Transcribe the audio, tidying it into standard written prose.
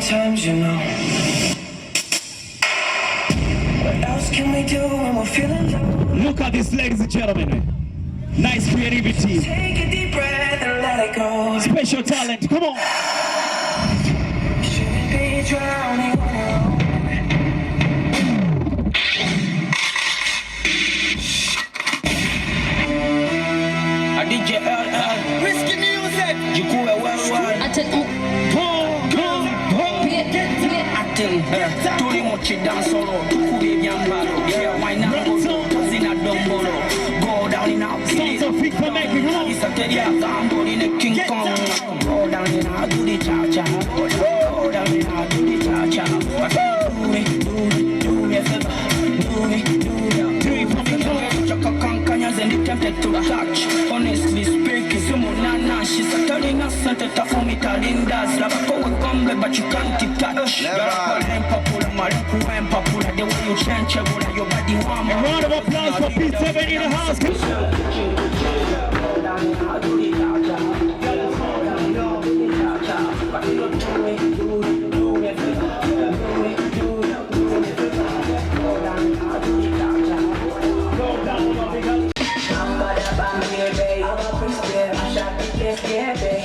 times, you know. What else can we do when we're feeling low? Look at this, ladies and gentlemen. Nice creativity. Take a deep breath and let it go. Special talent, come on. Shouldn't be drowning on your own. DJ LL, Risky Music, Jikuwe Worldwide. Tuli mochi dansolo, tukube byambalo. Yeah, why not go zina dombolo. Go down in our Sounds of Victor making home. It's a teddy gamble in a King Kong. Go down in our do the cha-cha. Go down in our do the cha-cha. Do it from the top. Chaka kankanyas and tempted to touch. Honestly speaking, someone nana, she's telling us something tough for me, telling us love a come, but you can't touch. You're popular, my popular, the way you change your body warm. A round of applause for P7 in the house. Yeah,